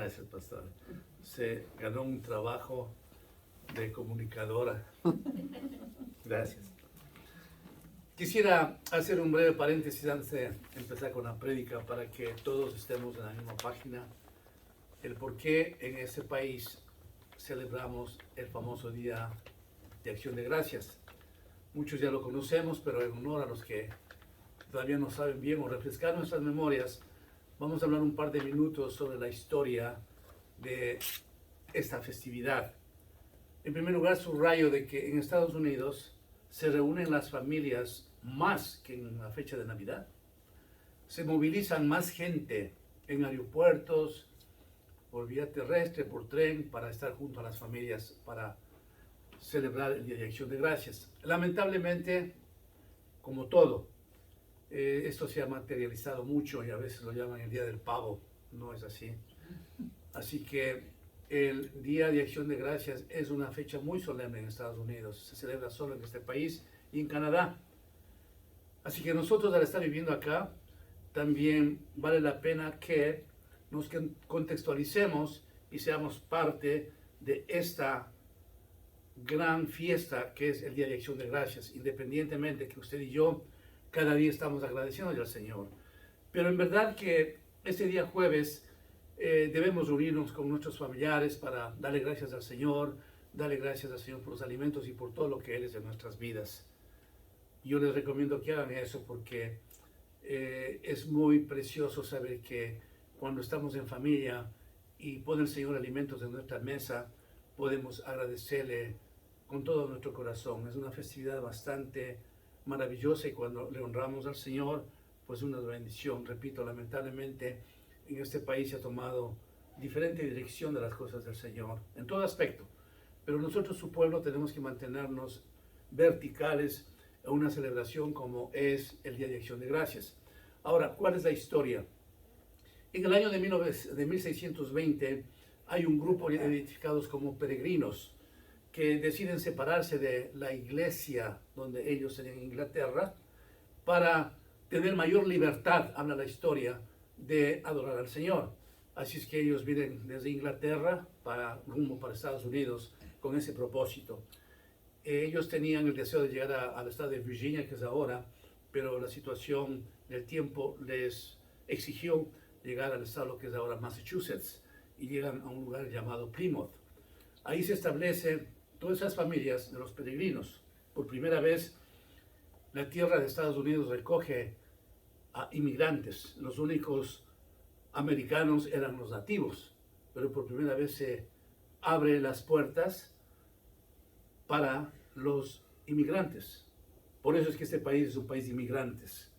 Gracias, pastor. Se ganó un trabajo de comunicadora. Gracias. Quisiera hacer un breve paréntesis antes de empezar con la prédica para que todos estemos en la misma página. El por qué en ese país celebramos el famoso Día de Acción de Gracias. Muchos ya lo conocemos, pero en honor a los que todavía no saben bien o refrescar nuestras memorias, vamos a hablar un par de minutos sobre la historia de esta festividad. En primer lugar, subrayo de que en Estados Unidos se reúnen las familias más que en la fecha de Navidad. Se movilizan más gente en aeropuertos, por vía terrestre, por tren, para estar junto a las familias para celebrar el Día de Acción de Gracias. Lamentablemente, como todo, esto se ha materializado mucho y a veces lo llaman el Día del Pavo. No es así. Así que el Día de Acción de Gracias es una fecha muy solemne en Estados Unidos. Se celebra solo en este país y en Canadá. Así que nosotros, al estar viviendo acá, también vale la pena que nos contextualicemos y seamos parte de esta gran fiesta que es el Día de Acción de Gracias, independientemente que usted y yo cada día estamos agradeciendo al Señor. Pero en verdad que este día jueves debemos reunirnos con nuestros familiares para darle gracias al Señor, darle gracias al Señor por los alimentos y por todo lo que Él es en nuestras vidas. Yo les recomiendo que hagan eso porque es muy precioso saber que cuando estamos en familia y pone el Señor alimentos en nuestra mesa, podemos agradecerle con todo nuestro corazón. Es una festividad bastante maravillosa y cuando le honramos al Señor, pues una bendición. Repito, lamentablemente en este país se ha tomado diferente dirección de las cosas del Señor, en todo aspecto. Pero nosotros, su pueblo, tenemos que mantenernos verticales a una celebración como es el Día de Acción de Gracias. Ahora, ¿cuál es la historia? En el año de 1620 hay un grupo identificados como peregrinos que deciden separarse de la iglesia donde ellos en Inglaterra para tener mayor libertad, habla la historia, de adorar al Señor. Así es que ellos vienen desde Inglaterra rumbo para Estados Unidos con ese propósito. Ellos tenían el deseo de llegar al estado de Virginia, que es ahora, pero la situación del tiempo les exigió llegar al estado que es ahora Massachusetts, y llegan a un lugar llamado Plymouth. Ahí se establecen todas esas familias de los peregrinos. Por primera vez, la tierra de Estados Unidos recoge a inmigrantes. Los únicos americanos eran los nativos, pero por primera vez se abre las puertas para los inmigrantes. Por eso es que este país es un país de inmigrantes.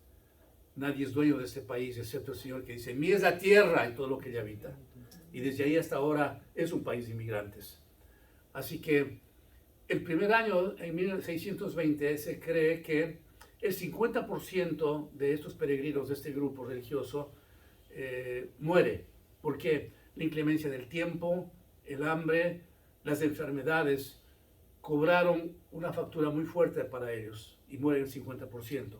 Nadie es dueño de este país, excepto el Señor, que dice, mía es la tierra y todo lo que ella habita. Y desde ahí hasta ahora es un país de inmigrantes. Así que el primer año, en 1620, se cree que el 50% de estos peregrinos, de este grupo religioso, muere. ¿Por qué? La inclemencia del tiempo, el hambre, las enfermedades, cobraron una factura muy fuerte para ellos y mueren el 50%.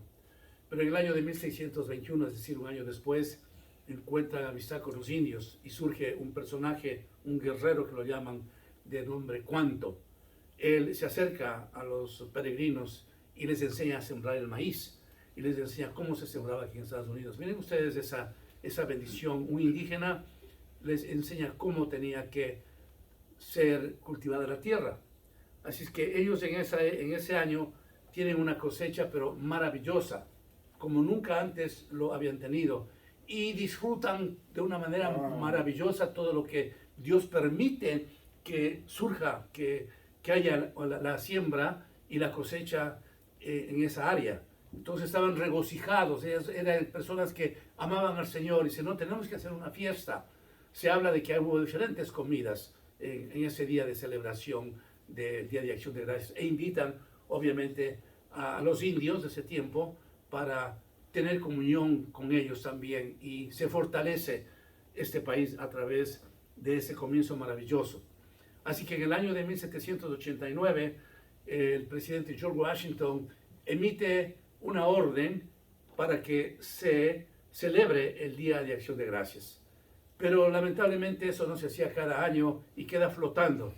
Pero en el año de 1621, es decir, un año después, encuentran amistad con los indios y surge un personaje, un guerrero que lo llaman de nombre Cuanto. Él se acerca a los peregrinos y les enseña a sembrar el maíz y les enseña cómo se sembraba aquí en Estados Unidos. Miren ustedes esa bendición. Un indígena les enseña cómo tenía que ser cultivada la tierra. Así es que ellos en ese año tienen una cosecha pero maravillosa, como nunca antes lo habían tenido, y disfrutan de una manera maravillosa todo lo que Dios permite que surja, que haya la siembra y la cosecha en esa área. Entonces estaban regocijados, eran personas que amaban al Señor y dicen, no, tenemos que hacer una fiesta. Se habla de que hubo diferentes comidas en ese día de celebración del Día de Acción de Gracias, e invitan obviamente a los indios de ese tiempo para tener comunión con ellos también, y se fortalece este país a través de ese comienzo maravilloso. Así que en el año de 1789 el presidente George Washington emite una orden para que se celebre el Día de Acción de Gracias. Pero lamentablemente eso no se hacía cada año y queda flotando.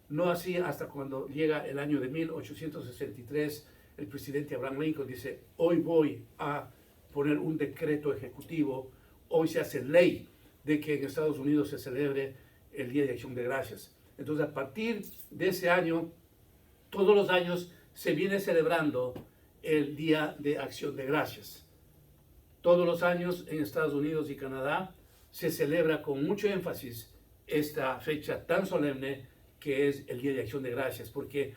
No así hasta cuando llega el año de 1863, el presidente Abraham Lincoln dice, hoy voy a poner un decreto ejecutivo, hoy se hace ley de que en Estados Unidos se celebre el Día de Acción de Gracias. Entonces, a partir de ese año, todos los años se viene celebrando el Día de Acción de Gracias. Todos los años en Estados Unidos y Canadá se celebra con mucho énfasis esta fecha tan solemne que es el Día de Acción de Gracias, porque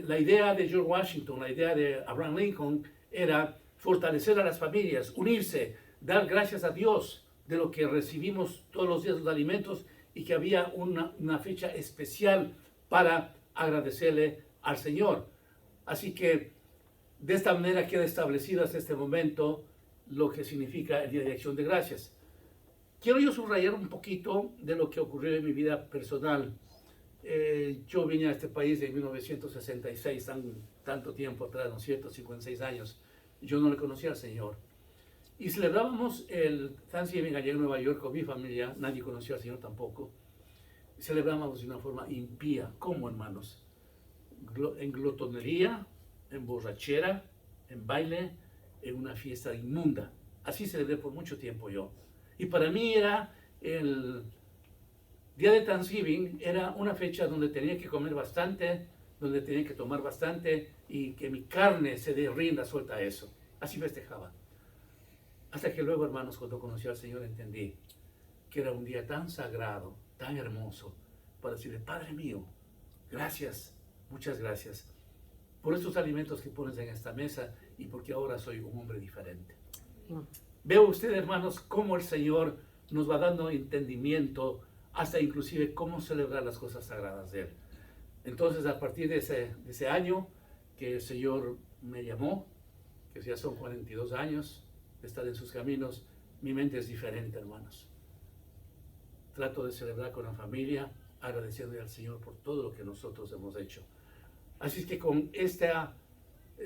la idea de George Washington, la idea de Abraham Lincoln era fortalecer a las familias, unirse, dar gracias a Dios de lo que recibimos todos los días, los alimentos, y que había una fecha especial para agradecerle al Señor. Así que de esta manera queda establecido hasta este momento lo que significa el Día de Acción de Gracias. Quiero yo subrayar un poquito de lo que ocurrió en mi vida personal. Yo vine a este país en 1966, tanto tiempo atrás, ¿no es cierto? 56 años. Yo no le conocía al Señor. Y celebrábamos el Thanksgiving allá en Nueva York con mi familia. Nadie conocía al Señor tampoco. Celebrábamos de una forma impía. ¿Cómo, hermanos? En glotonería, en borrachera, en baile, en una fiesta inmunda. Así celebré por mucho tiempo yo. Y para mí era el día de Thanksgiving, era una fecha donde tenía que comer bastante, donde tenía que tomar bastante y que mi carne se dé rienda suelta a eso. Así festejaba. Hasta que luego, hermanos, cuando conocí al Señor, entendí que era un día tan sagrado, tan hermoso, para decirle, Padre mío, gracias, muchas gracias por estos alimentos que pones en esta mesa y porque ahora soy un hombre diferente. Veo usted, hermanos, cómo el Señor nos va dando entendimiento hasta inclusive cómo celebrar las cosas sagradas de Él. Entonces, a partir de ese año que el Señor me llamó, que ya son 42 años de estar en sus caminos, mi mente es diferente, hermanos. Trato de celebrar con la familia, agradeciéndole al Señor por todo lo que nosotros hemos hecho. Así es que con esta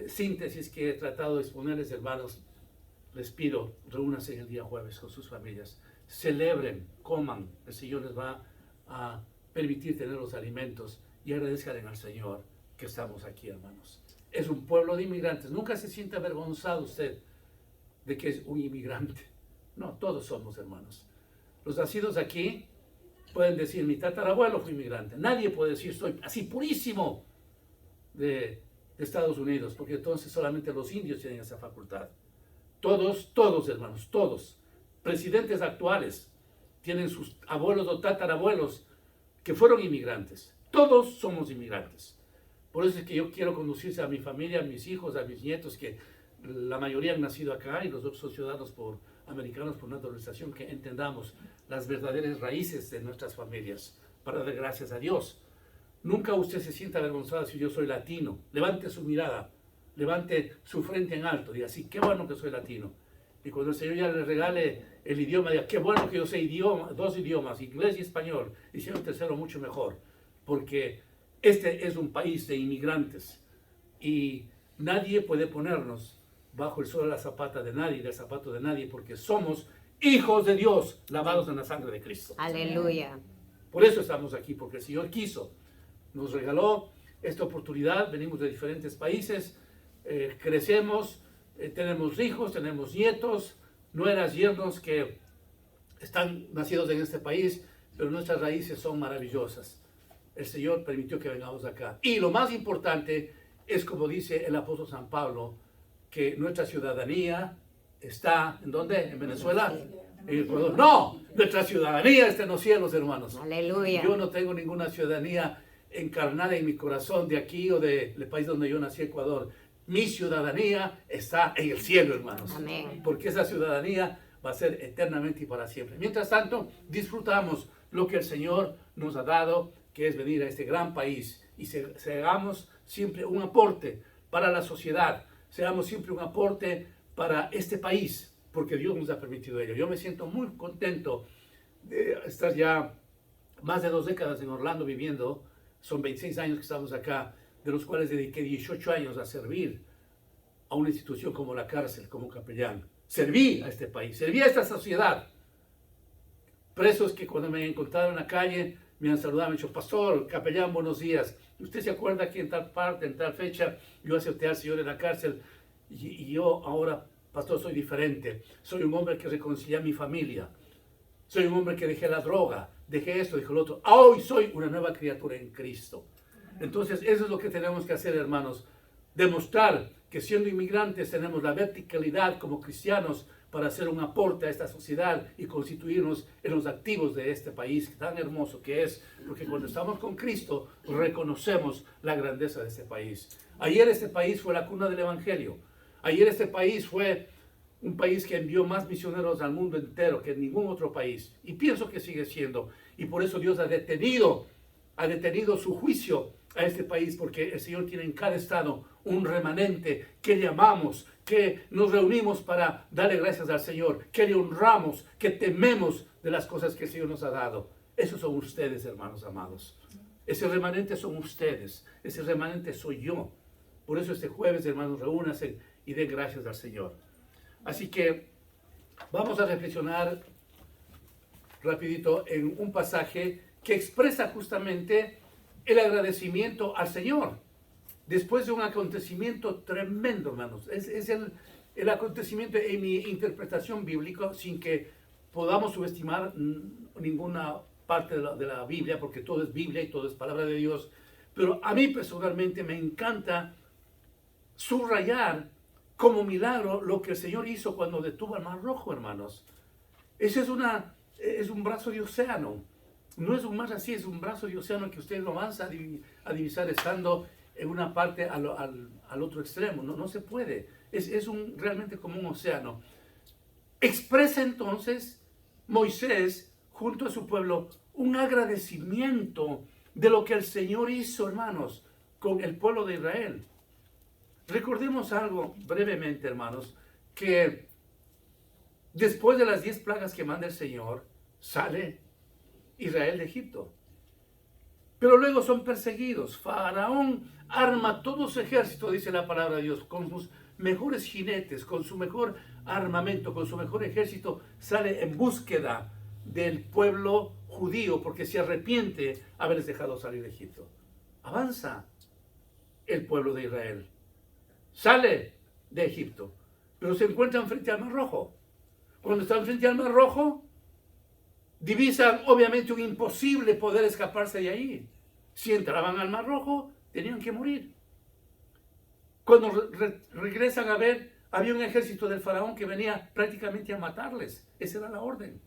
síntesis que he tratado de exponerles, hermanos, les pido, reúnanse el día jueves con sus familias, celebren, coman, el Señor les va a permitir tener los alimentos y agradezcan al Señor que estamos aquí, hermanos. Es un pueblo de inmigrantes, nunca se sienta avergonzado usted de que es un inmigrante. No, todos somos hermanos. Los nacidos aquí pueden decir, mi tatarabuelo fue inmigrante. Nadie puede decir, soy así purísimo de Estados Unidos, porque entonces solamente los indios tienen esa facultad. Todos, hermanos, todos. Presidentes actuales tienen sus abuelos o tatarabuelos que fueron inmigrantes. Todos somos inmigrantes. Por eso es que yo quiero conducirse a mi familia, a mis hijos, a mis nietos, que la mayoría han nacido acá y los otros son ciudadanos americanos por naturalización, que entendamos las verdaderas raíces de nuestras familias para dar gracias a Dios. Nunca usted se sienta avergonzado si yo soy latino. Levante su mirada, levante su frente en alto, diga, sí, qué bueno que soy latino. Y cuando el Señor ya le regale el idioma, diga, qué bueno que yo sé dos idiomas, inglés y español, y si no, un tercero mucho mejor, porque este es un país de inmigrantes y nadie puede ponernos bajo el sol de la zapata de nadie, del zapato de nadie, porque somos hijos de Dios, lavados en la sangre de Cristo. Aleluya. Por eso estamos aquí, porque el Señor quiso, nos regaló esta oportunidad, venimos de diferentes países, crecemos, tenemos hijos, tenemos nietos, nueras, yernos que están nacidos en este país, pero nuestras raíces son maravillosas. El Señor permitió que vengamos acá. Y lo más importante es, como dice el apóstol San Pablo, que nuestra ciudadanía está, ¿en dónde? ¿En Venezuela? En Ecuador. No, nuestra ciudadanía está en los cielos, hermanos. Aleluya. Yo no tengo ninguna ciudadanía encarnada en mi corazón de aquí o del país donde yo nací, Ecuador. Mi ciudadanía está en el cielo, hermanos. Amén. Porque esa ciudadanía va a ser eternamente y para siempre. Mientras tanto, disfrutamos lo que el Señor nos ha dado, que es venir a este gran país y seamos siempre un aporte para la sociedad, seamos siempre un aporte para este país, porque Dios nos ha permitido ello. Yo me siento muy contento de estar ya más de 2 décadas en Orlando viviendo. Son 26 años que estamos acá, de los cuales dediqué 18 años a servir a una institución como la cárcel, como capellán. Serví a este país, serví a esta sociedad. presos que cuando me encontraron en la calle me han saludado, me han dicho, pastor, capellán, buenos días. ¿Usted se acuerda que en tal parte, en tal fecha, yo acepté al Señor en la cárcel? Y yo ahora, pastor, soy diferente. Soy un hombre que reconcilié a mi familia. Soy un hombre que dejé la droga, dejé esto, dejé lo otro. Hoy soy una nueva criatura en Cristo. Entonces, eso es lo que tenemos que hacer, hermanos. Demostrar que siendo inmigrantes tenemos la verticalidad como cristianos para hacer un aporte a esta sociedad y constituirnos en los activos de este país tan hermoso que es, porque cuando estamos con Cristo reconocemos la grandeza de este país. Ayer este país fue la cuna del Evangelio. Ayer este país fue un país que envió más misioneros al mundo entero que ningún otro país. Y pienso que sigue siendo. Y por eso Dios ha detenido su juicio a este país, porque el Señor tiene en cada estado un remanente que llamamos, que nos reunimos para darle gracias al Señor, que le honramos, que tememos de las cosas que el Señor nos ha dado. Esos son ustedes, hermanos amados. Ese remanente son ustedes, ese remanente soy yo. Por eso este jueves, hermanos, reúnanse y den gracias al Señor. Así que vamos a reflexionar rapidito en un pasaje que expresa justamente el agradecimiento al Señor después de un acontecimiento tremendo, hermanos. Es el acontecimiento en mi interpretación bíblica, sin que podamos subestimar ninguna parte de la Biblia, porque todo es Biblia y todo es palabra de Dios. Pero a mí personalmente me encanta subrayar como milagro lo que el Señor hizo cuando detuvo al Mar Rojo, hermanos. Ese es un brazo de océano. No es un mar así, es un brazo de océano que usted lo avanza a divisar estando en una parte al otro extremo. No se puede. Es realmente como un océano. Expresa entonces Moisés junto a su pueblo un agradecimiento de lo que el Señor hizo, hermanos, con el pueblo de Israel. Recordemos algo brevemente, hermanos, que después de las 10 plagas que manda el Señor, sale Israel de Egipto. Pero luego son perseguidos. Faraón arma todo su ejército, dice la palabra de Dios, con sus mejores jinetes, con su mejor armamento, con su mejor ejército, sale en búsqueda del pueblo judío porque se arrepiente haberles dejado salir de Egipto. Avanza el pueblo de Israel. Sale de Egipto, pero se encuentran frente al Mar Rojo. Cuando están frente al Mar Rojo, divisan obviamente un imposible poder escaparse de ahí. Si entraban al Mar Rojo, tenían que morir. Cuando regresan a ver, había un ejército del faraón que venía prácticamente a matarles. Esa era la orden.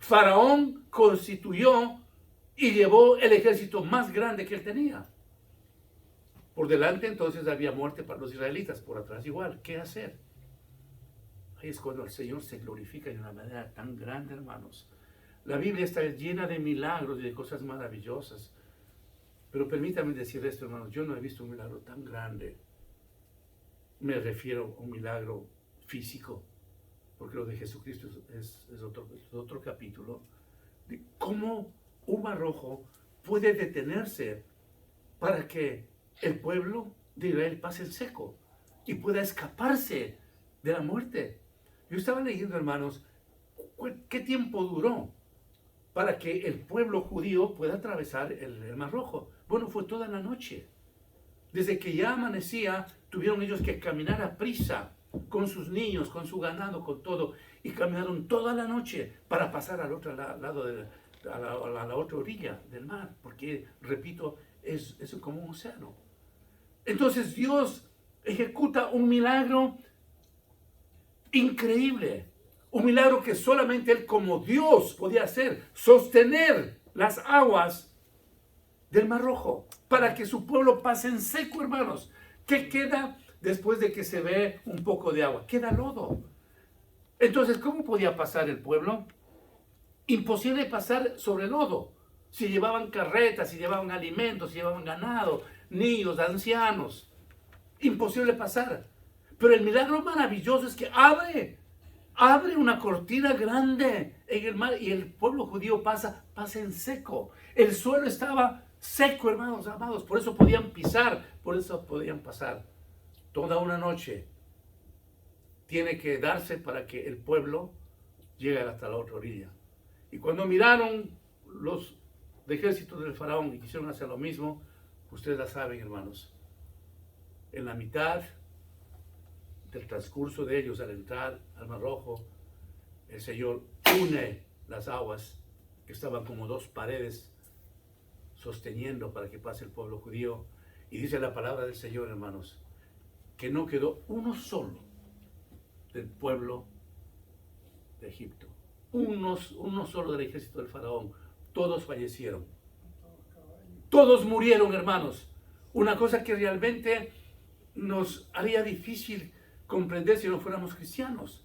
Faraón constituyó y llevó el ejército más grande que él tenía. Por delante entonces había muerte para los israelitas, por atrás igual. ¿Qué hacer? Ahí es cuando el Señor se glorifica de una manera tan grande, hermanos. La Biblia está llena de milagros y de cosas maravillosas. Pero permítanme decir esto, hermanos, yo no he visto un milagro tan grande. Me refiero a un milagro físico, porque lo de Jesucristo es otro capítulo, de cómo un mar rojo puede detenerse para que el pueblo de Israel pase en seco y pueda escaparse de la muerte. Yo estaba leyendo, hermanos, ¿qué tiempo duró para que el pueblo judío pueda atravesar el Mar Rojo? Bueno, fue toda la noche. Desde que ya amanecía, tuvieron ellos que caminar a prisa con sus niños, con su ganado, con todo, y caminaron toda la noche para pasar al otro lado, a la otra orilla del mar, porque, repito, es como un océano. Entonces Dios ejecuta un milagro increíble, un milagro que solamente Él como Dios podía hacer, sostener las aguas del Mar Rojo para que su pueblo pase en seco, hermanos. ¿Qué queda después de que se ve un poco de agua? Queda lodo. Entonces, ¿cómo podía pasar el pueblo? Imposible pasar sobre el lodo. Si llevaban carretas, si llevaban alimentos, si llevaban ganado, niños, ancianos. Imposible pasar. Pero el milagro maravilloso es que abre una cortina grande en el mar y el pueblo judío pasa en seco. El suelo estaba seco, hermanos amados, por eso podían pisar, por eso podían pasar. Toda una noche tiene que darse para que el pueblo llegue hasta la otra orilla. Y cuando miraron los ejércitos del faraón y quisieron hacer lo mismo, ustedes la saben, hermanos. En la mitad del transcurso de ellos al entrar al Mar Rojo, el Señor une las aguas que estaban como dos paredes sosteniendo para que pase el pueblo judío. Y dice la palabra del Señor, hermanos, que no quedó uno solo del pueblo de Egipto. Uno solo del ejército del faraón. Todos fallecieron. Todos murieron, hermanos. Una cosa que realmente nos haría difícil comprender si no fuéramos cristianos.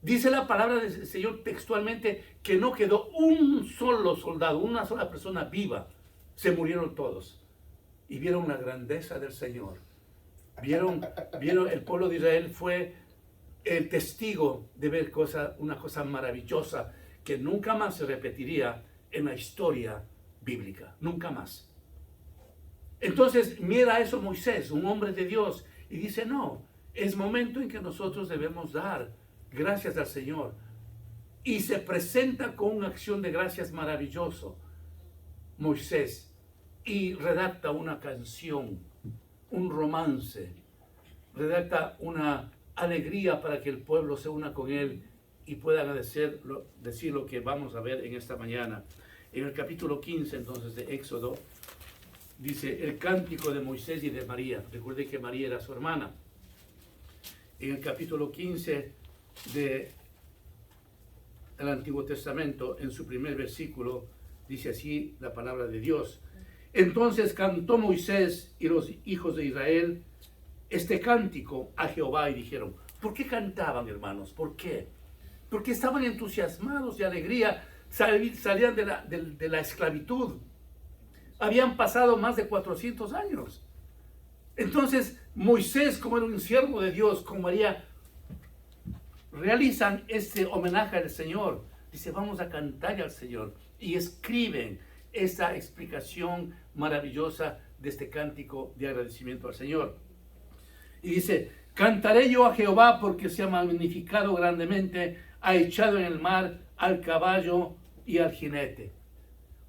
Dice la palabra del Señor textualmente que no quedó un solo soldado, una sola persona viva. Se murieron todos. Y vieron la grandeza del Señor. Vieron el pueblo de Israel fue el testigo de ver una cosa maravillosa que nunca más se repetiría en la historia bíblica. Nunca más. Entonces mira eso Moisés, un hombre de Dios, y dice, no, es momento en que nosotros debemos dar gracias al Señor. Y se presenta con una acción de gracias maravilloso, Moisés, y redacta una canción, un romance, redacta una alegría para que el pueblo se una con él y pueda decir lo que vamos a ver en esta mañana. En el capítulo 15 entonces de Éxodo, dice el cántico de Moisés y de María. Recuerde que María era su hermana. En el capítulo 15 del Antiguo Testamento, en su primer versículo, dice así la palabra de Dios. Entonces cantó Moisés y los hijos de Israel este cántico a Jehová y dijeron, ¿por qué cantaban, hermanos? ¿Por qué? Porque estaban entusiasmados de alegría, salían de la esclavitud. Habían pasado más de 400 años. Entonces Moisés, como era un siervo de Dios, con María, realizan este homenaje al Señor. Dice, vamos a cantar al Señor. Y escriben esta explicación maravillosa de este cántico de agradecimiento al Señor. Y dice, cantaré yo a Jehová porque se ha magnificado grandemente, ha echado en el mar al caballo y al jinete.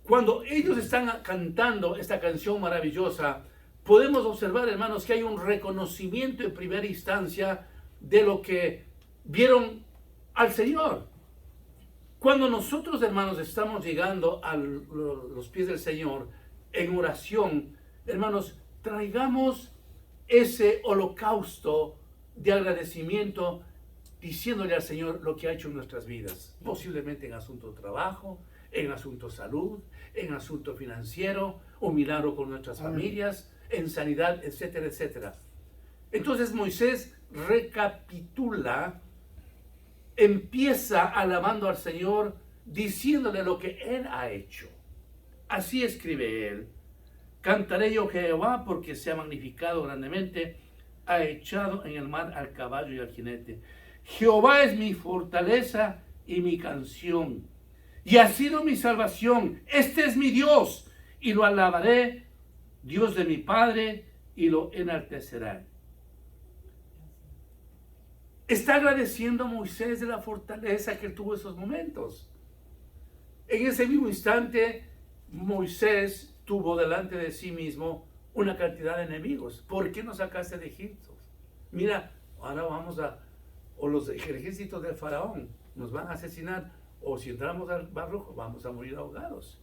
Cuando ellos están cantando esta canción maravillosa, podemos observar, hermanos, que hay un reconocimiento en primera instancia de lo que vieron al Señor. Cuando nosotros, hermanos, estamos llegando a los pies del Señor en oración, hermanos, traigamos ese holocausto de agradecimiento diciéndole al Señor lo que ha hecho en nuestras vidas, posiblemente en asunto de trabajo, en asunto de salud, en asunto financiero, un milagro con nuestras familias, en sanidad, etcétera, etcétera. Entonces Moisés recapitula, empieza alabando al Señor, diciéndole lo que Él ha hecho. Así escribe él, cantaré yo a Jehová porque se ha magnificado grandemente, ha echado en el mar al caballo y al jinete. Jehová es mi fortaleza y mi canción, y ha sido mi salvación. Este es mi Dios, y lo alabaré, Dios de mi Padre, y lo enalteceré. Está agradeciendo a Moisés de la fortaleza que él tuvo en esos momentos. En ese mismo instante, Moisés tuvo delante de sí mismo una cantidad de enemigos. ¿Por qué nos sacaste de Egipto? Mira, ahora o los ejércitos del faraón nos van a asesinar, o si entramos al Mar Rojo vamos a morir ahogados.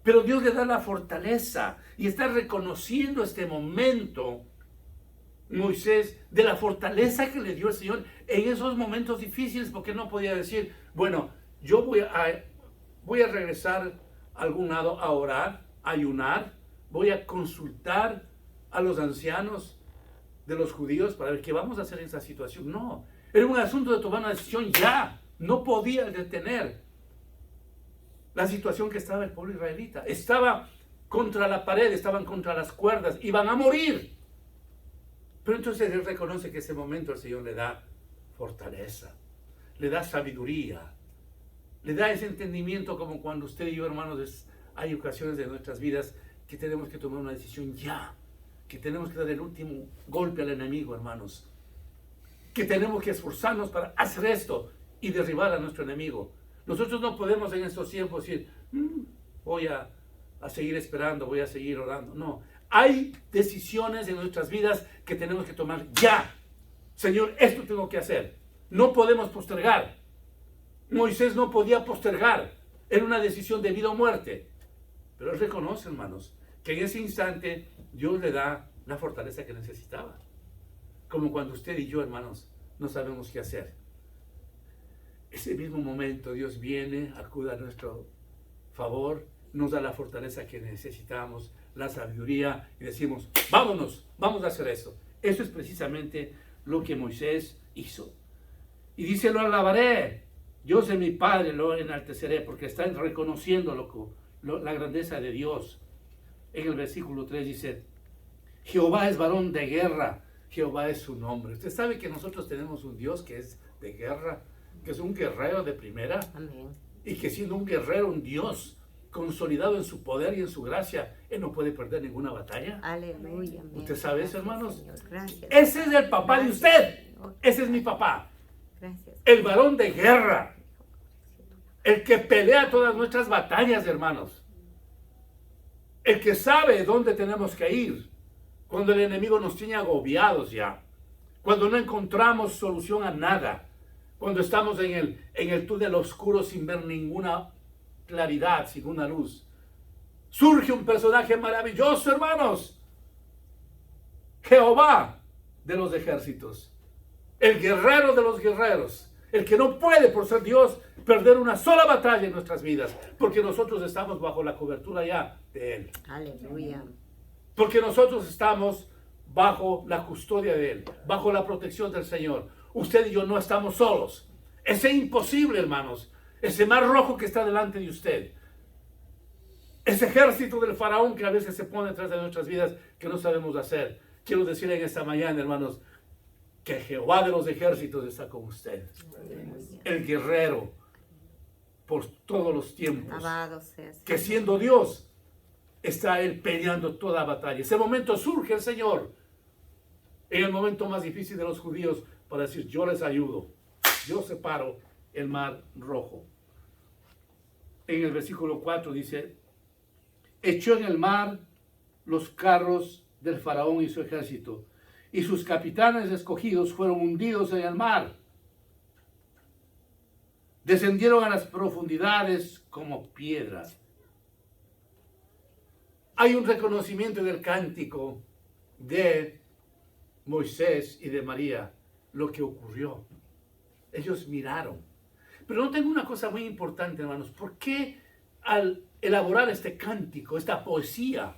Pero Dios le da la fortaleza y está reconociendo este momento, Moisés, de la fortaleza que le dio el Señor en esos momentos difíciles, porque no podía decir, bueno, yo voy a regresar a algún lado a orar, a ayunar, voy a consultar a los ancianos de los judíos para ver qué vamos a hacer en esa situación. No, era un asunto de tomar una decisión ya. No podía detener la situación que estaba el pueblo israelita. Estaba contra la pared, estaban contra las cuerdas, iban a morir. Pero entonces él reconoce que ese momento el Señor le da fortaleza, le da sabiduría, le da ese entendimiento, como cuando usted y yo, hermanos, hay ocasiones de nuestras vidas que tenemos que tomar una decisión ya, que tenemos que dar el último golpe al enemigo, hermanos, que tenemos que esforzarnos para hacer esto y derribar a nuestro enemigo. Nosotros no podemos en estos tiempos decir, voy a seguir esperando, voy a seguir orando. No, hay decisiones en nuestras vidas que tenemos que tomar ya. Señor, esto tengo que hacer. No podemos postergar. Moisés no podía postergar. Era una decisión de vida o muerte. Pero él reconoce, hermanos, que en ese instante Dios le da la fortaleza que necesitaba. Como cuando usted y yo, hermanos, no sabemos qué hacer. Ese mismo momento Dios viene, acude a nuestro favor, nos da la fortaleza que necesitamos, la sabiduría, y decimos, vámonos, vamos a hacer eso. Eso es precisamente lo que Moisés hizo. Y dice, lo alabaré, yo soy mi Padre, lo enalteceré, porque está reconociendo la grandeza de Dios. En el versículo 3 dice, Jehová es varón de guerra, Jehová es su nombre. Usted sabe que nosotros tenemos un Dios que es de guerra, que es un guerrero de primera. Amén. Y que siendo un guerrero, un Dios consolidado en su poder y en su gracia, Él no puede perder ninguna batalla. Aleluya. Amén. ¿Usted sabe eso, hermanos? Señor. Gracias. Ese es el papá de usted. Ese es mi papá. Gracias. El varón de guerra. El que pelea todas nuestras batallas, hermanos. El que sabe dónde tenemos que ir. Cuando el enemigo nos tiene agobiados ya. Cuando no encontramos solución a nada. Cuando estamos en el túnel oscuro sin ver ninguna claridad, sin una luz. Surge un personaje maravilloso, hermanos. Jehová de los ejércitos. El guerrero de los guerreros. El que no puede, por ser Dios, perder una sola batalla en nuestras vidas. Porque nosotros estamos bajo la cobertura ya de Él. Aleluya. Porque nosotros estamos bajo la custodia de Él. Bajo la protección del Señor. Usted y yo no estamos solos. Es imposible, hermanos. Ese mar rojo que está delante de usted. Ese ejército del faraón que a veces se pone detrás de nuestras vidas que no sabemos hacer. Quiero decirle en esta mañana, hermanos, que Jehová de los ejércitos está con usted. El guerrero por todos los tiempos. Alabado sea. Que siendo Dios, está Él peleando toda batalla. Ese momento surge el Señor. En el momento más difícil de los judíos para decir, yo les ayudo. Yo separo el mar rojo. En el versículo 4 dice, echó en el mar los carros del faraón y su ejército, y sus capitanes escogidos fueron hundidos en el mar. Descendieron a las profundidades como piedras. Hay un reconocimiento del cántico de Moisés y de María, lo que ocurrió. Ellos miraron. Pero no tengo una cosa muy importante, hermanos. ¿Por qué al elaborar este cántico, esta poesía,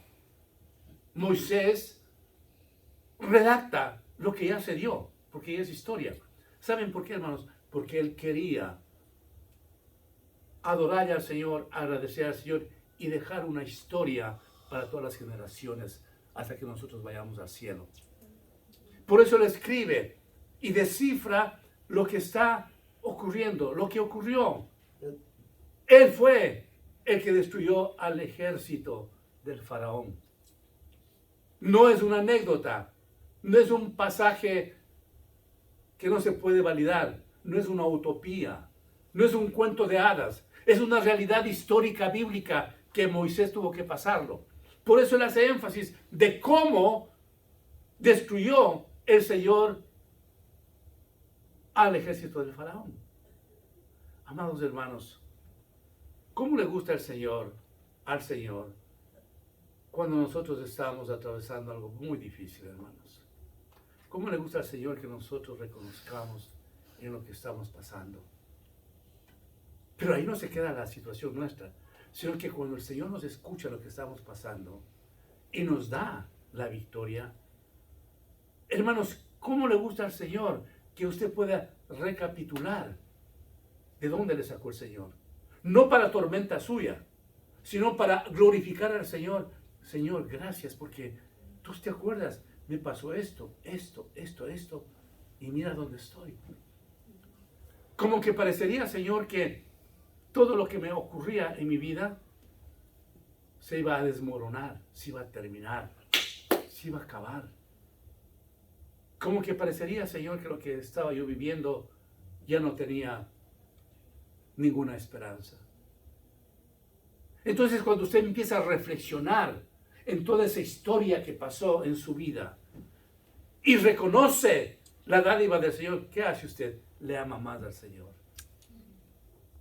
Moisés redacta lo que ya se dio? Porque ya es historia. ¿Saben por qué, hermanos? Porque él quería adorar al Señor, agradecer al Señor y dejar una historia para todas las generaciones hasta que nosotros vayamos al cielo. Por eso él escribe y descifra lo que está ocurriendo, lo que ocurrió. Él fue el que destruyó al ejército del faraón. No es una anécdota, no es un pasaje que no se puede validar, no es una utopía, no es un cuento de hadas, es una realidad histórica bíblica que Moisés tuvo que pasarlo. Por eso él hace énfasis de cómo destruyó el Señor al ejército del faraón. Amados hermanos, ¿cómo le gusta al Señor cuando nosotros estamos atravesando algo muy difícil, hermanos? ¿Cómo le gusta al Señor que nosotros reconozcamos en lo que estamos pasando? Pero ahí no se queda la situación nuestra, sino que cuando el Señor nos escucha lo que estamos pasando y nos da la victoria, hermanos, ¿cómo le gusta al Señor que usted pueda recapitular de dónde le sacó el Señor? No para tormenta suya, sino para glorificar al Señor. Señor, gracias porque tú te acuerdas, me pasó esto, y mira dónde estoy. Como que parecería, Señor, que todo lo que me ocurría en mi vida se iba a desmoronar, se iba a terminar, se iba a acabar. Como que parecería, Señor, que lo que estaba yo viviendo ya no tenía ninguna esperanza. Entonces, cuando usted empieza a reflexionar en toda esa historia que pasó en su vida y reconoce la dádiva del Señor, ¿qué hace usted? Le ama más al Señor.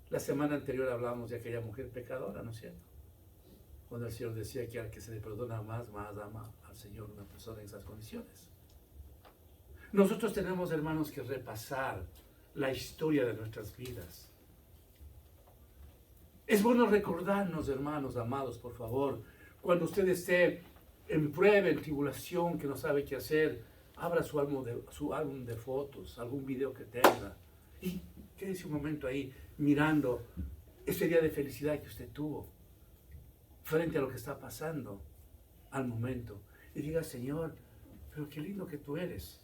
La semana anterior hablamos de aquella mujer pecadora, ¿no es cierto? Cuando el Señor decía que al que se le perdona más ama al Señor una persona en esas condiciones. Nosotros tenemos, hermanos, que repasar la historia de nuestras vidas. Es bueno recordarnos, hermanos amados, por favor, cuando usted esté en prueba, en tribulación, que no sabe qué hacer, abra su álbum de fotos, algún video que tenga, y quédese un momento ahí mirando ese día de felicidad que usted tuvo, frente a lo que está pasando al momento, y diga: Señor, pero qué lindo que tú eres.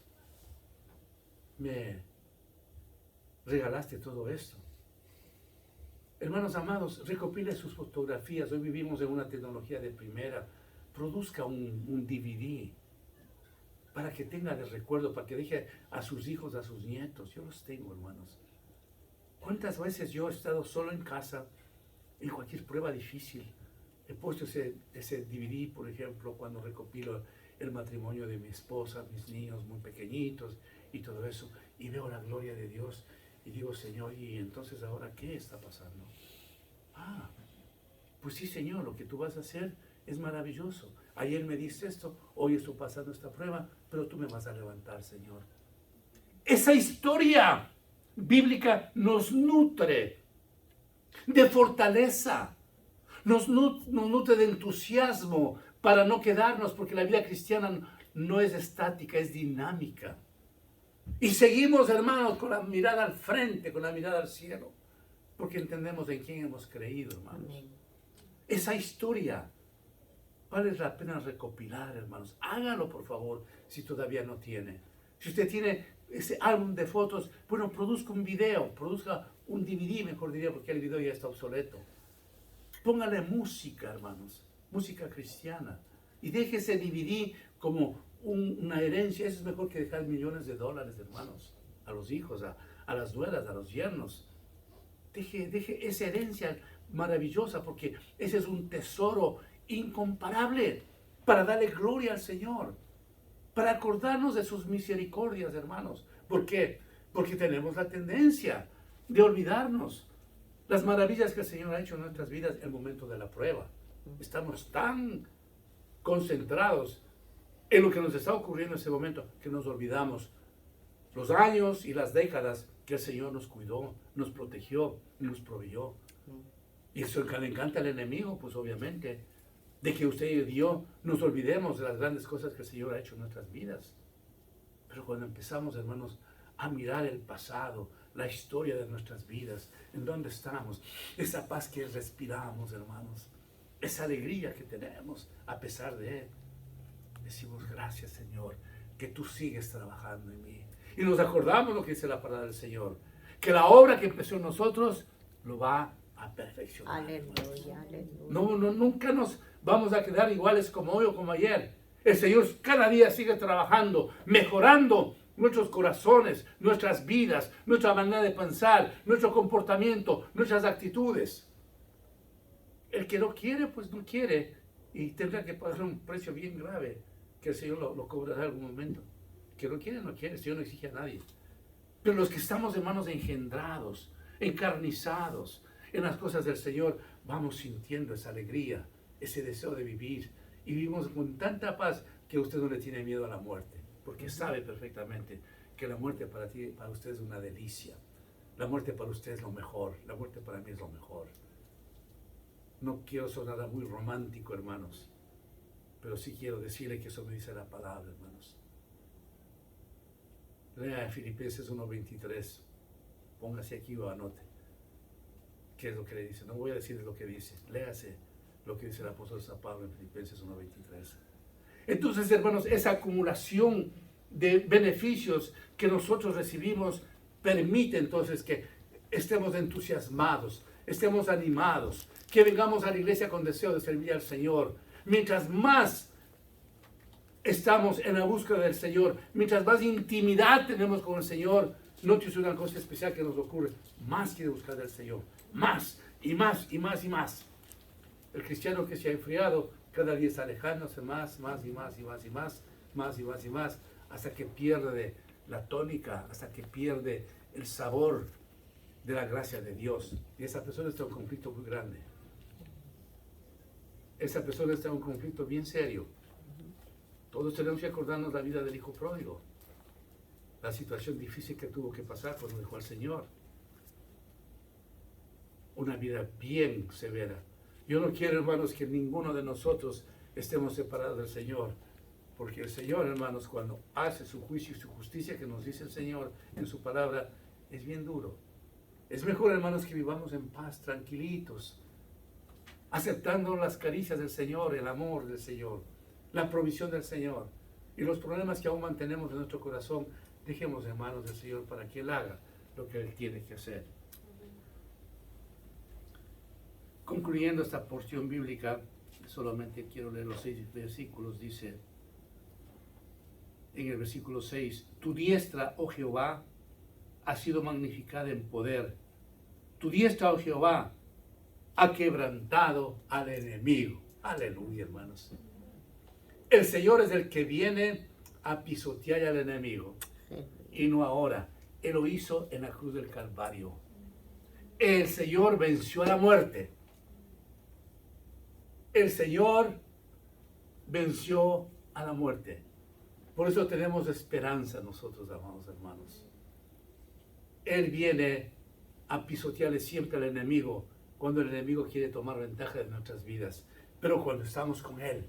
Me regalaste todo esto. Hermanos amados, recopile sus fotografías. Hoy vivimos en una tecnología de primera. Produzca un DVD para que tenga de recuerdo, para que deje a sus hijos, a sus nietos. Yo los tengo, hermanos. ¿Cuántas veces yo he estado solo en casa, en cualquier prueba difícil? He puesto ese DVD, por ejemplo, cuando recopilo el matrimonio de mi esposa, mis niños muy pequeñitos y todo eso, y veo la gloria de Dios. Y digo: Señor, ¿y entonces ahora qué está pasando? Ah, pues sí, Señor, lo que tú vas a hacer es maravilloso. Ayer me diste esto, hoy estoy pasando esta prueba, pero tú me vas a levantar, Señor. Esa historia bíblica nos nutre de fortaleza, nos nutre de entusiasmo para no quedarnos, porque la vida cristiana no es estática, es dinámica. Y seguimos, hermanos, con la mirada al frente, con la mirada al cielo, porque entendemos en quién hemos creído, hermanos. Amén. Esa historia vale la pena recopilar, hermanos. Hágalo, por favor, si todavía no tiene. Si usted tiene ese álbum de fotos, bueno, produzca un video, produzca un DVD, mejor diría, porque el video ya está obsoleto. Póngale música, hermanos, música cristiana, y deje ese DVD como una herencia. Eso es mejor que dejar millones de dólares, hermanos, a los hijos, a las nueras, a los yernos. Deje esa herencia maravillosa, porque ese es un tesoro incomparable para darle gloria al Señor, para acordarnos de sus misericordias, hermanos. ¿Por qué? Porque tenemos la tendencia de olvidarnos las maravillas que el Señor ha hecho en nuestras vidas en el momento de la prueba. Estamos tan concentrados en lo que nos está ocurriendo en ese momento que nos olvidamos los años y las décadas que el Señor nos cuidó, nos protegió y nos proveyó. Y eso le encanta al enemigo, pues obviamente, de que usted y yo nos olvidemos de las grandes cosas que el Señor ha hecho en nuestras vidas. Pero cuando empezamos, hermanos, a mirar el pasado, la historia de nuestras vidas, en dónde estamos, esa paz que respiramos, hermanos, esa alegría que tenemos a pesar de él, decimos: gracias, Señor, que tú sigues trabajando en mí. Y nos acordamos lo que dice la palabra del Señor, que la obra que empezó en nosotros lo va a perfeccionar. Aleluya, aleluya. Nunca nos vamos a quedar iguales como hoy o como ayer. El Señor cada día sigue trabajando, mejorando nuestros corazones, nuestras vidas, nuestra manera de pensar, nuestro comportamiento, nuestras actitudes. El que no quiere, pues no quiere, y tendrá que pagar un precio bien grave, que el Señor lo cobrará en algún momento. Que no quiere, no quiere, el Señor no exige a nadie. Pero los que estamos, hermanos, engendrados, encarnizados en las cosas del Señor, vamos sintiendo esa alegría, ese deseo de vivir, y vivimos con tanta paz que usted no le tiene miedo a la muerte, porque sabe perfectamente que la muerte para usted es una delicia. La muerte para usted es lo mejor, la muerte para mí es lo mejor. No quiero sonar muy romántico, hermanos, pero sí quiero decirle que eso me dice la palabra, hermanos. Lea Filipenses 1:23, póngase aquí o anote qué es lo que le dice. No voy a decirle lo que dice, léase lo que dice el apóstol San Pablo en Filipenses 1:23. Entonces, hermanos, esa acumulación de beneficios que nosotros recibimos permite entonces que estemos entusiasmados, estemos animados, que vengamos a la iglesia con deseo de servir al Señor. Mientras más estamos en la búsqueda del Señor, mientras más intimidad tenemos con el Señor, note una cosa especial que nos ocurre: más quiere buscar del Señor. más y más y más y más. El cristiano que se ha enfriado cada día está alejándose más y más y más y más y más y más, hasta que pierde la tónica, hasta que pierde el sabor de la gracia de Dios. Y esa persona está en un conflicto muy grande. Esa persona está en un conflicto bien serio. Todos tenemos que acordarnos la vida del hijo pródigo, la situación difícil que tuvo que pasar cuando dejó al Señor. Una vida bien severa. Yo no quiero, hermanos, que ninguno de nosotros estemos separados del Señor, porque el Señor, hermanos, cuando hace su juicio y su justicia que nos dice el Señor en su palabra, es bien duro. Es mejor, hermanos, que vivamos en paz, tranquilitos, aceptando las caricias del Señor, el amor del Señor, la provisión del Señor. Y los problemas que aún mantenemos en nuestro corazón, dejemos en manos del Señor para que Él haga lo que Él tiene que hacer. Concluyendo esta porción bíblica, solamente quiero leer los 6 versículos. Dice en el versículo 6, tu diestra, oh Jehová, ha sido magnificada en poder. Tu diestra, oh Jehová, ha quebrantado al enemigo. Aleluya, hermanos. El Señor es el que viene a pisotear al enemigo. Y no ahora. Él lo hizo en la cruz del Calvario. El Señor venció a la muerte. El Señor venció a la muerte. Por eso tenemos esperanza nosotros, amados hermanos. Él viene a pisotearle siempre al enemigo cuando el enemigo quiere tomar ventaja de nuestras vidas. Pero cuando estamos con Él,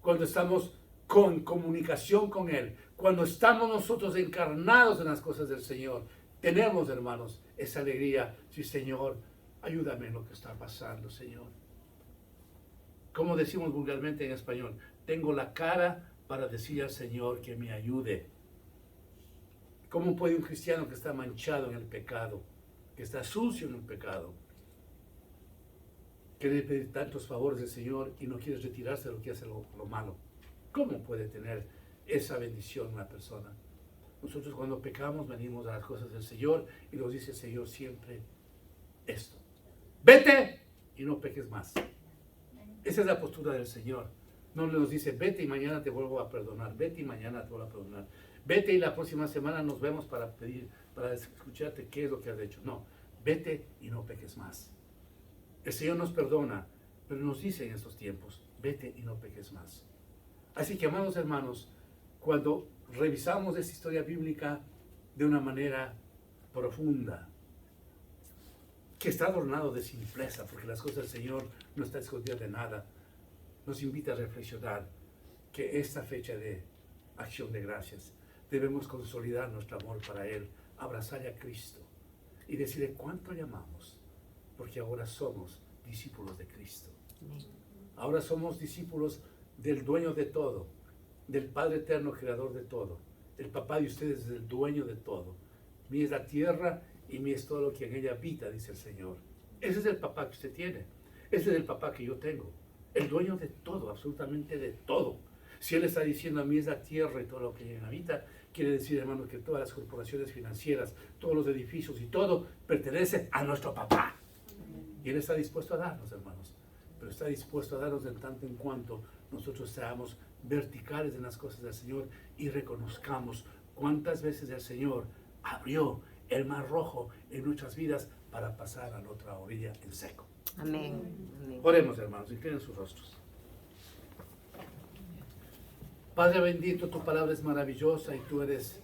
cuando estamos con comunicación con Él, cuando estamos nosotros encarnados en las cosas del Señor, tenemos, hermanos, esa alegría. Sí, Señor, ayúdame en lo que está pasando, Señor. Como decimos vulgarmente en español, tengo la cara para decir al Señor que me ayude. ¿Cómo puede un cristiano que está manchado en el pecado, que está sucio en el pecado, querer pedir tantos favores del Señor y no quiere retirarse de lo que hace lo malo? ¿Cómo puede tener esa bendición una persona? Nosotros cuando pecamos venimos a las cosas del Señor y nos dice el Señor siempre esto: vete y no peques más. Esa es la postura del Señor. No nos dice, vete y mañana te vuelvo a perdonar, vete y mañana te vuelvo a perdonar, vete y la próxima semana nos vemos para pedir, para escucharte qué es lo que has hecho. No, vete y no peques más. El Señor nos perdona, pero nos dice en estos tiempos, vete y no peques más. Así que, amados hermanos, cuando revisamos esta historia bíblica de una manera profunda, que está adornado de simpleza, porque las cosas del Señor no están escondidas de nada, nos invita a reflexionar que esta fecha de acción de gracias debemos consolidar nuestro amor para Él, abrazar a Cristo y decirle cuánto le amamos, porque ahora somos discípulos de Cristo. Ahora somos discípulos del dueño de todo, del Padre eterno, creador de todo. El papá de ustedes es el dueño de todo. Mía es la tierra y mí es todo lo que en ella habita, dice el Señor. Ese es el papá que usted tiene. Ese es el papá que yo tengo. El dueño de todo, absolutamente de todo. Si Él está diciendo a mí es la tierra y todo lo que en ella habita, quiere decir, hermanos, que todas las corporaciones financieras, todos los edificios y todo pertenece a nuestro papá. Y Él está dispuesto a darnos, hermanos. Pero está dispuesto a darnos en tanto en cuanto nosotros seamos verticales en las cosas del Señor y reconozcamos cuántas veces el Señor abrió el mar rojo en nuestras vidas para pasar a la otra orilla en seco. Amén. Amén. Oremos, hermanos, inclinen sus rostros. Padre bendito, tu palabra es maravillosa y tú eres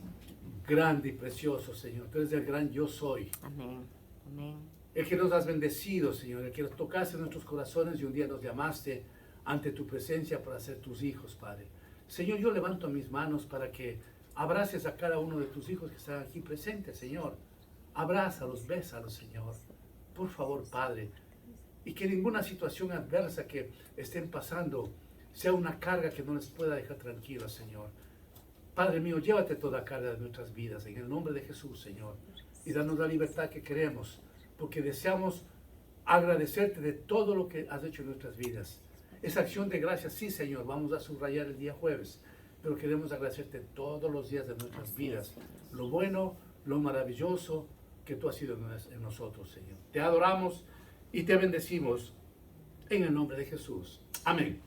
grande y precioso, Señor. Tú eres el gran yo soy. Amén. Amén. El que nos has bendecido, Señor. El que nos tocaste nuestros corazones y un día nos llamaste ante tu presencia para ser tus hijos, Padre. Señor, yo levanto mis manos para que abraces a cada uno de tus hijos que están aquí presentes, Señor. Abrázalos, bésalos, Señor. Por favor, Padre. Y que ninguna situación adversa que estén pasando sea una carga que no les pueda dejar tranquilos, Señor. Padre mío, llévate toda carga de nuestras vidas en el nombre de Jesús, Señor. Y danos la libertad que queremos, porque deseamos agradecerte de todo lo que has hecho en nuestras vidas. Esa acción de gracias, sí, Señor, vamos a subrayar el día jueves, pero queremos agradecerte todos los días de nuestras vidas. Lo bueno, lo maravilloso, que tú has sido en nosotros, Señor. Te adoramos y te bendecimos en el nombre de Jesús. Amén.